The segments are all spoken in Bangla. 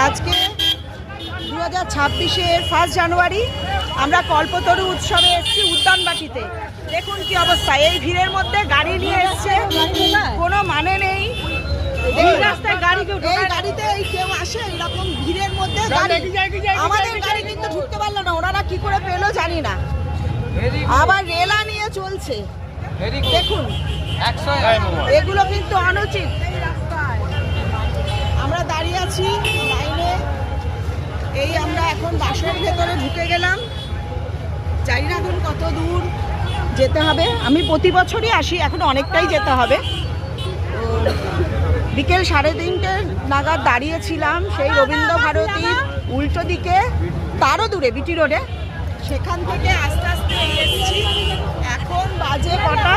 আজকে 2026-এর 1 জানুয়ারি আমরা কল্পতরু উৎসবে এসেছি উদ্যানবাটিতে। দেখুন কি অবস্থা, এই ভিড়ের মধ্যে গাড়ি নিয়ে এসছে, কোনো মানে নেই। এই রাস্তায় গাড়ি এই গাড়িতে কেউ আসে এরকম ভিড়ের মধ্যে? আমাদের গাড়ি কিন্তু ঢুকতে পারলো না, ওনারা কি করে পেলো জানি না। আবার রেলা নিয়ে চলছে, দেখুন এগুলো কিন্তু অনুচিত। আমরা দাঁড়িয়ে আছি লাইনে, এই আমরা এখন বাসের ভেতরে ঢুকে গেলাম। জানি না এখন কত দূর যেতে হবে। আমি প্রতি বছরই আসি, এখন অনেকটাই যেতে হবে। বিকেল 3:30 নাগাদ দাঁড়িয়েছিলাম সেই রবীন্দ্র ভারতীর উল্টো দিকে, তারও দূরে বিটি রোডে। সেখান থেকে আস্তে আস্তে এসেছি। এখন বাজে কটা?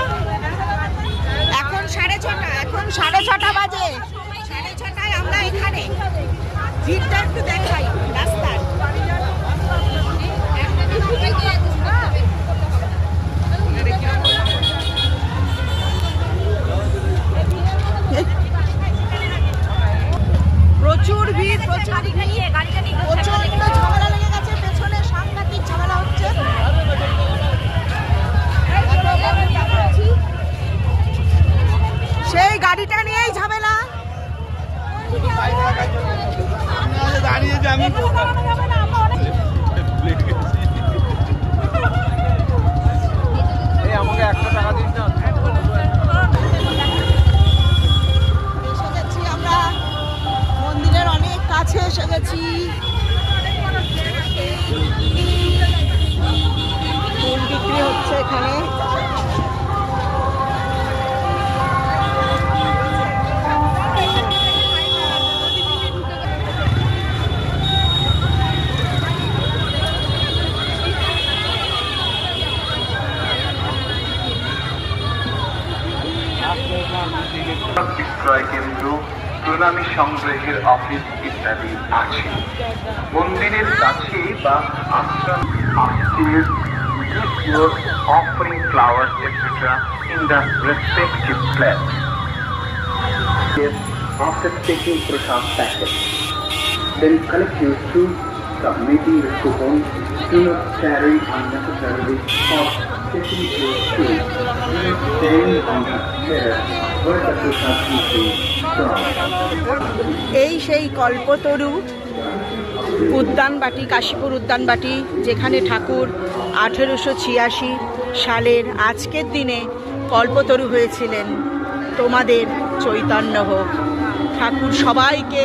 এখন 6:30। এখন 6:30 বাজে। 6:30 আমরা এখানে। ভিড়টা একটু দেখাই রাস্তার। প্রচুর ভিড়, প্রচন্ড ঝামেলা লেগে গেছে, পেছনে সাংঘাতিক ঝামেলা হচ্ছে। সেই গাড়িটা নিয়েই ঝামেলা। আমাকে 100 টাকা দিন না। এসে গেছি আমরা, মন্দিরের অনেক কাছে এসে গেছি। ফুল বিক্রি হচ্ছে এখানে। বিক্রয় কেন্দ্র, প্রণামী সংগ্রহের অফিস ইত্যাদি আছে। মন্দিরের কাছে বা আশ্রম offering flowers etc. in the respective place. After taking prasad packet, then collect your fruit, submitting the coupon. Do not carry unnecessarily or taking your food. Do not stand on the chair where the prasad is from. এই সেই কল্পতরু উদ্যানবাটি, কাশীপুর উদ্যানবাটি, যেখানে ঠাকুর 1886 সালের আজকের দিনে কল্পতরু হয়েছিলেন। তোমাদের চৈতন্য হোক। ঠাকুর সবাইকে